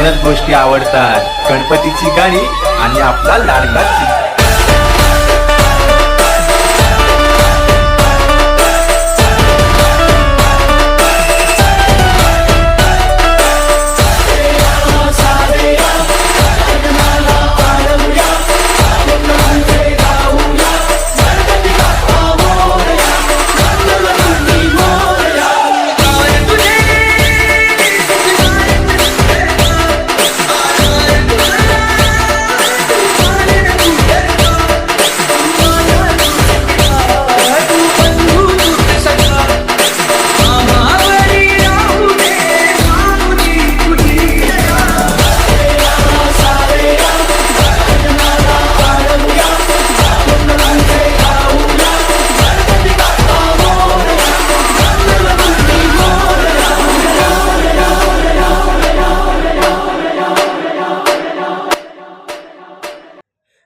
दोनच गोष्टी आवडतात, गणपतीची गाणी आणि आपला लाडका चिमण्या.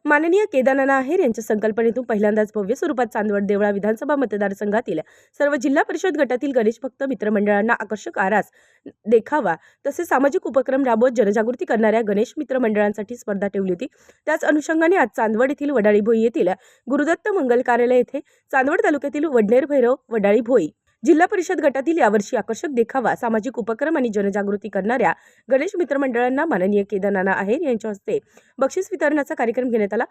माननीय केदारनाथ आहेर यांच्या संकल्पनेतून पहिल्यांदाच भव्य स्वरूपात चांदवड देवळा विधानसभा मतदारसंघातील सर्व जिल्हा परिषद गटातील गणेश भक्त मित्रमंडळांना आकर्षक आरास देखावा तसेच सामाजिक उपक्रम राबवत जनजागृती करणाऱ्या गणेश मित्र मंडळांसाठी स्पर्धा ठेवली होती. त्याच अनुषंगाने आज चांदवड येथील वडाळी भोई येथील गुरुदत्त मंगल कार्यालय येथे चांदवड तालुक्यातील वडनेर भैरव वडाळी भोई जिल्हा परिषद गटातील यावर्षी आकर्षक देखावा सामाजिक उपक्रम आणि जनजागृती करणाऱ्या गणेश मित्र मंडळांना माननीय केदारनाथ आहेर यांच्या हस्ते बक्षीस वितरणाचा कार्यक्रम घेण्यात आला.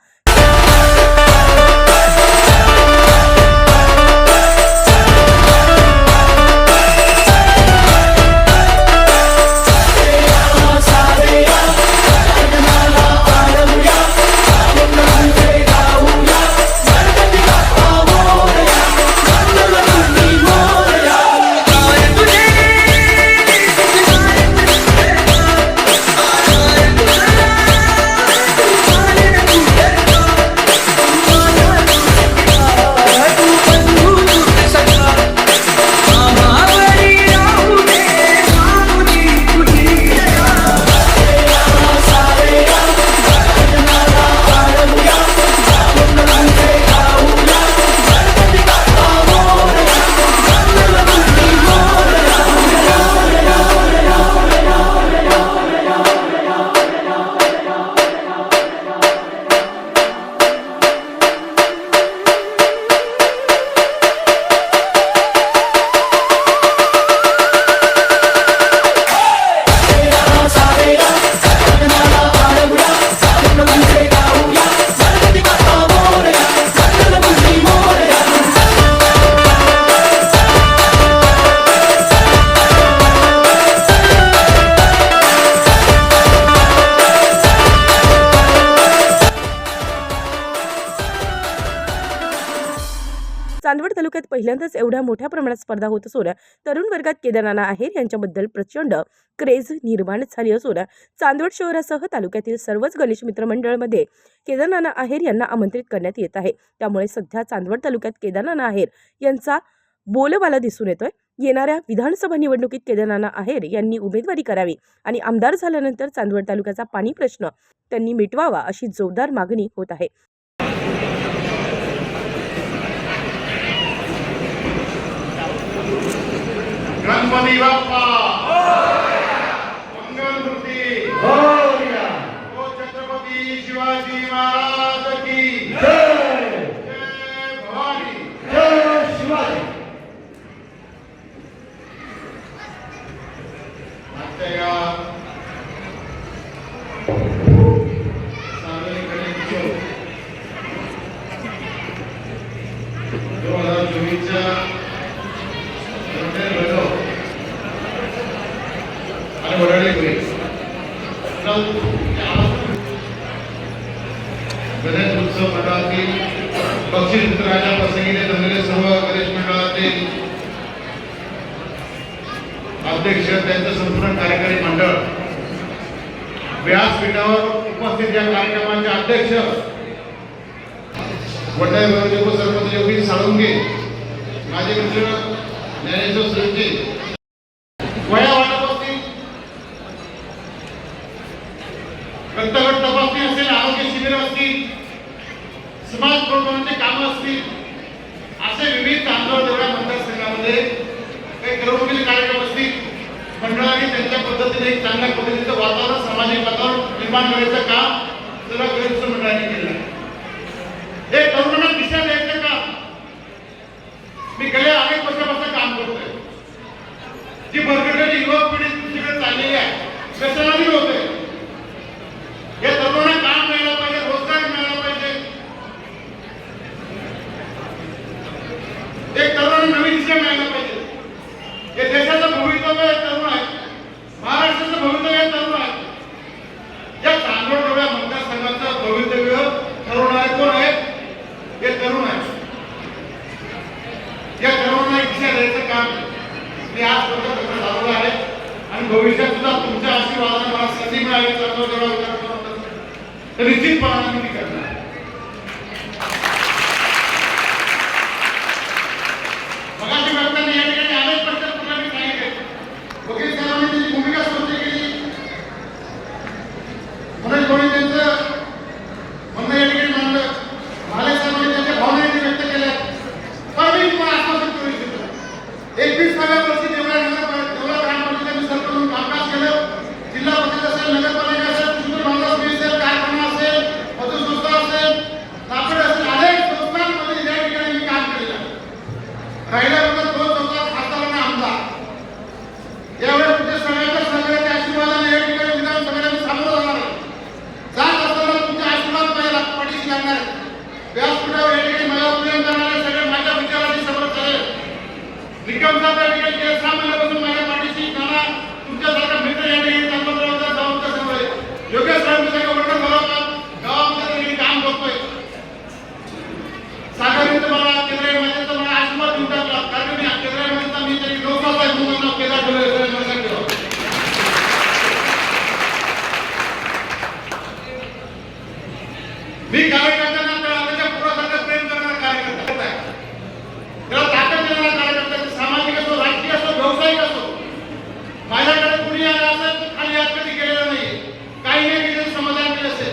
चांदवड तालुक्यात पहिल्यांदाच एवढ्या मोठ्या प्रमाणात स्पर्धा होत असून तरुण वर्गात केदारनाथ आहेर यांच्याबद्दल प्रचंड क्रेज निर्माण झाली असून चांदवड शहरासह तालुक्यातील सर्वच गणेश मित्र मंडळामध्ये केदारनाथ आहेर यांना आमंत्रित करण्यात येत आहे. त्यामुळे सध्या चांदवड तालुक्यात केदारनाथ आहेर यांचा बोलबाला दिसून येतोय. येणाऱ्या विधानसभा निवडणुकीत केदारनाथ आहेर यांनी उमेदवारी करावी आणि आमदार झाल्यानंतर चांदवड तालुक्याचा पाणी प्रश्न त्यांनी मिटवावा अशी जोरदार मागणी होत आहे. गणपती बाप्पा मंगलमूर्ती ओ छत्रपती शिवाजी महाराज की जय. जय भवानी जय शिवाजी. आजच्या सार्वजनिक गणेशोत्सव 2024च्या वडाळी भोई गणेश उत्सव मंडळातील बक्षीस वितरणाच्या प्रसंगी जमलेले सर्व गणेश मंडळातील अध्यक्ष त्यांचं संपूर्ण कार्यकारी मंडळ व्यासपीठावर उपस्थित या कार्यक्रमाचे अध्यक्ष वडाळी भोईचे उपसरपंच योगी साळुंगे, माझे मित्र ज्ञानेश्वर सुरजी, रक्तगट तपासणी असेल, आरोग्य शिबिर असतील, समाज प्रबोधनाचे काम असतील, असे विविध चांदवड देवळा मतदारसंघामध्ये काही करमणुकीचे कार्यक्रम असतील, मंडळाने त्यांच्या पद्धतीने एक चांगल्या पद्धतीचं वातावरण, सामाजिक वातावरण निर्माण करायचं काम सर्व गरीब मंडळांनी केलं आहे. हे तरुणांना दिशा द्यायचं काम मी गेल्या अनेक वर्षापासून काम करतोय. जी भरकटलेली युवक पिढी दुसरीकडे चाललेली आहे, व्यसनाधीन होते. या तरुणांना काम मिळालं पाहिजे, रोजगार मिळाला पाहिजे. एक तरुणांना नवी दिशा मिळायला पाहिजे. हे देशाचं भवितव्य हे तरुण आहे, महाराष्ट्राचं भवितव्य हे तरुण आहे. या चांदवड मतदारसंघाचं भवितव्य ठरवणारे कोण आहेत? हे तरुण आहेत. या तरुणांना दिशा द्यायचं काम मी आज चालवलं आहे आणि भविष्यात सुद्धा तुमच्या आशीर्वादाने मला संधी मिळाली तर निश्चितपणाने मी करणार. मगाशी म्हणताना या ठिकाणी अनेक प्रश्न तुम्हाला मी सांगितले. वकील साहेबांनी त्याची भूमिका स्पष्ट केली. म्हणून कोणी त्यांचं म्हणणं या ठिकाणी मांडलं. भाले साहेबांनी त्यांच्या भावना व्यक्त केल्या. पण मी तुम्हाला आश्वासन करू इच्छितो, 21व्या वर्षी देवळा ग्रामपंचायतीने सरकार म्हणून कामकाज केलं. जिल्हा परिषद असेल, नगरपालिका असेल, कुठून बांधकाम असेल, कारखाना असेल, पतसंस्था असेल, नाफेड असेल, अनेक संस्थांमध्ये या ठिकाणी मी काम केलेलं आहे. राहिल्याबद्दल 2 चौकात खासदारांना आमदार. यावेळेस तुमच्या सगळ्यांच्या सगळ्यांच्या आशीर्वादाने या ठिकाणी विधानसभेला मी सामोरं जाणार आहे. जात असताना तुमचे आशीर्वाद माझ्या पाठीशी लागणार आहे. व्यासपीठावर या ठिकाणी मला प्रेम करणारे सगळे माझ्या विचारांनी समोर चालेल. निकम साहेब या ठिकाणी गेल्या 6 महिन्यापासून माझ्या पाठीशी नाना तुमच्यासारखा मित्र या ठिकाणी चांदवडचा गावाचा सर्व आहे. योगेश साहेब सगळं वर्णन बरोबर गावामध्ये त्यांनी काम करतोय. सागरीत मला केंद्रीय मंत्र्यांचा मला आशीर्वाद देऊन टाकला. कारण मी केंद्रीय मंत्र्यांचा मी तरी 9 तास आहे म्हणून नाव केदार ठेवलं. मी कार्यकर्त्यांना त्याच्या पुढाकारात प्रेम करणारा कार्यकर्ता आहे. त्याला ताकद देणारा कार्यकर्ता, सामाजिक असो, राजकीय असो, व्यावसायिक असो. माझ्याकडे कुणी आलं असेल तर खाली हात कधी केलेला नाही. काही नाही केलं समाधान केलं असेल.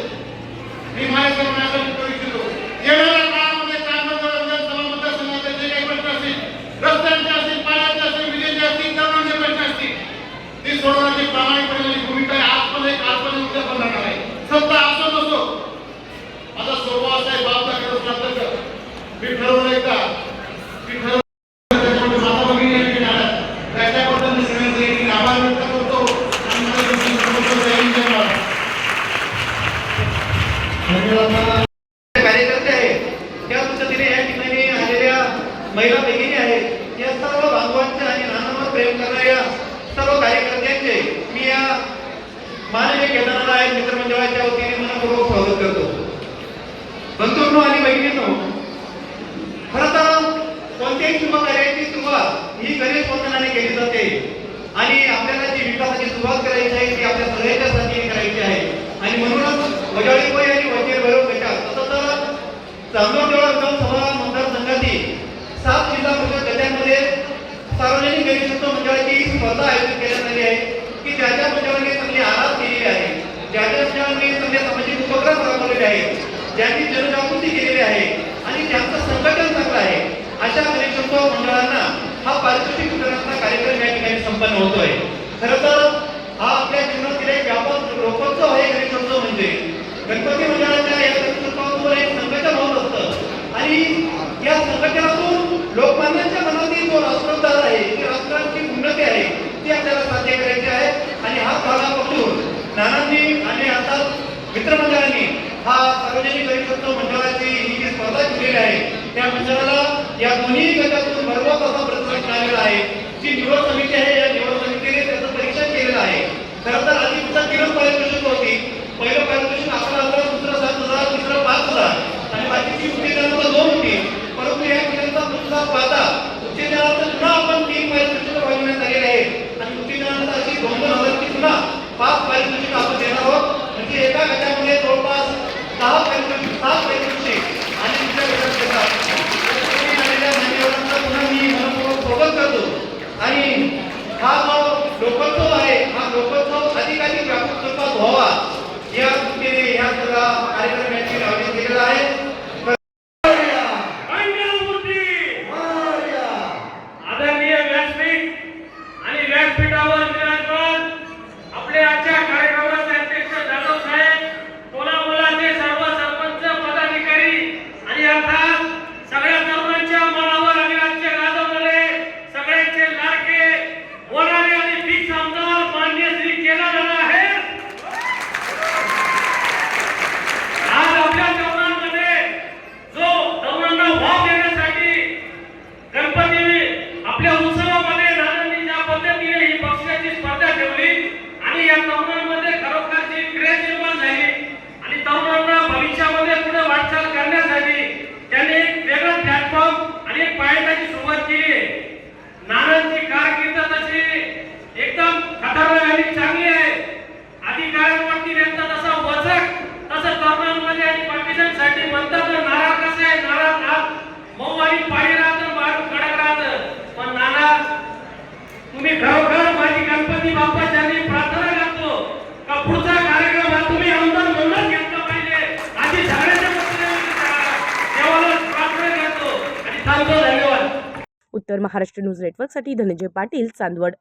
मी माझ्या सर्वांना करू इच्छितो, येणाऱ्या काळामध्ये चांदवड विधानसभा मतदारसंघाचे जे काही प्रश्न असतील, रस्त्यांचे असतील, पाण्याचे असतील, विजेचे असतील, तरुणांचे प्रश्न असतील, ती सोडवण्याची प्रामाणिकपणे माझी भूमिका आहे. आज पण एक, आज पण उद्या पण राहणार आहे. सत्ता असो नसो, माझा स्वभाव असा आहे, बाप दाखवत नसतं. मी ठरवलं एकदा, मी ठरवलं माता भगिनी त्याच्याबद्दल मी सगळ्यांचे आभार व्यक्त करतो. कार्यकर्ते आहेत, त्या पद्धतीने या ठिकाणी आलेल्या महिला भगिनी आहेत, या सर्व बांधवांच्या आणि नानांवर प्रेम करणाऱ्या सर्व कार्यकर्त्यांचे मी या माननीय केदारनाथ मित्रमंडळाच्या वतीने मनपूर्वक स्वागत करतो. बंधूंनो आणि बहिणींनो, खरं तर कोणत्याही शुभ कार्याची सुरुवात ही गणेश वंदनाने केली जाते आणि आपल्याला जी विकासाची सुरुवात करायची आहे ती आपल्या सगळ्यांच्या साथीने करायची आहे. आणि म्हणूनच वजाळीबाई आणि वजीर भैरव गटात तसं तर चांदवड विधानसभा मतदारसंघातील 7 जिल्हा परिषद गटांमध्ये सार्वजनिक गणेशोत्सव मंडळाची स्पर्धा आयोजित करण्यात आली आहे की ज्या ज्या मंडळांनी चांगली आराध केलेली आहे, ज्या ज्या मंडळांनी चांगले सामाजिक उपक्रम राबवलेले आहेत, ज्यांनी जनजागृती केलेली आहे आणि ज्यांचं संघटन चांगलं आहे, अशा गणेशोत्सव मंडळांना हा पारितोषिक वितरणाचा कार्यक्रम या ठिकाणी संपन्न होतोय. खरं तर हा आपल्या जीवनातील एक व्यापक लोकोत्सव आहे. गणेशोत्सव म्हणजे गणपती मंडळाच्या या गणेशोत्सवावर एक संघटन होत असतं आणि या संघटनातून लोकमान्यांच्या मनातील जो राष्ट्रधार आहे, ती राष्ट्राची उन्नती आहे, ती आपल्याला साध्य करायची आहे. आणि हा भागापासून नानांनी आणि आता मित्रमंडळांनी हा सार्वजनिक गणेशोत्सव मंडळाची ही जी स्पर्धा केलेली आहे, त्या मंडळाला या दोन्ही गटातून भरवत असा प्रतिसाद मिळालेला आहे. जी निवड समिती आहे, या निवड समितीने त्याचं परीक्षण केलेलं आहे. खरं तर आधी तुमचा 3 पारितोषिक होती. पहिलं पारितोषिक 11,000, दुसरं 7,000, तिसरं 5,000 आणि बाकीची उत्तेजनाचा 2 होती. परंतु या ठिकाणचा प्रतिसाद पाहता उत्तेजनाचं पुन्हा आपण 3 पारितोषिक वाढवण्यात आलेले आहेत आणि उत्तेजनाचा अशी 2,000ची पुन्हा 5 पारितोषिक आपण देणार आहोत. म्हणजे एका गटामध्ये जवळपास 10 पारितोषिक, 7 पारितोषिक आणि दुसऱ्या गटात देतात. आलेल्या मान्यवरांचा पुन्हा मी मनपूर्वक स्वागत करतो. आणि हा जो लोकोत्सव आहे, हा लोकोत्सव अधिकाधिक व्यापक स्वरूपात व्हावा या दृष्टीने या सगळा कार्यक्रम या ठिकाणी आयोजित केलेला आहे. आदरणीय व्यासपीठ आणि व्यासपीठावर विराजमान उत्तर महाराष्ट्र न्यूज नेटवर्कसाठी धनंजय पाटील, चांदवड.